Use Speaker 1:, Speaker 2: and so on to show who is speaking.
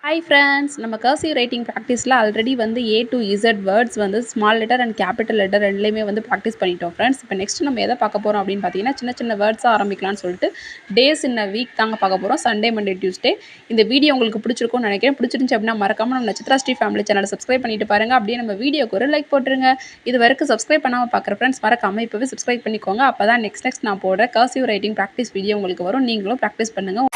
Speaker 1: Hi friends, நம்ம cursive writing practiceல already வந்து A to Z வேர்ட்ஸ் வந்து small letter and capital letter ரெண்டுலையுமே வந்து ப்ராக்டிஸ் பண்ணிட்டோம் ஃப்ரெண்ட்ஸ். இப்போ நெக்ஸ்ட் நம்ம எதை பார்க்க போகிறோம் அப்படின்னு பார்த்தீங்கன்னா சின்ன சின்ன வேர்ட்ஸாக ஆரம்பிக்கலாம்னு சொல்லிட்டு டேஸ் இன் அ வீக் தாங்க பார்க்க போகிறோம். Sunday, Monday, Tuesday. இந்த வீடியோ உங்களுக்கு பிடிச்சிருக்கும்னு நினைக்கிறேன். பிடிச்சிருந்துச்சு அப்படின்னா மறக்காம நம்ம நட்சத்திரா ஸ்ரீ ஃபேமிலி சேனலை சப்ஸ்கிரைப் பண்ணிட்டு பாருங்க. அப்படியே நம்ம வீடியோக்கு ஒரு லைக் போட்டுருங்க. இது வரைக்கும் சப்ஸ்கிரைப் பண்ணாமல் பார்க்குற ஃப்ரெண்ட்ஸ் மறக்காம இப்போவே சப்ஸ்கிரைப் பண்ணிக்கோங்க. அப்போ தான் நெக்ஸ்ட் நான் போடுற cursive writing ப்ராக்டிஸ் வீடியோ உங்களுக்கு வரும். நீங்களும் ப்ராக்டிஸ் பண்ணுங்கள்.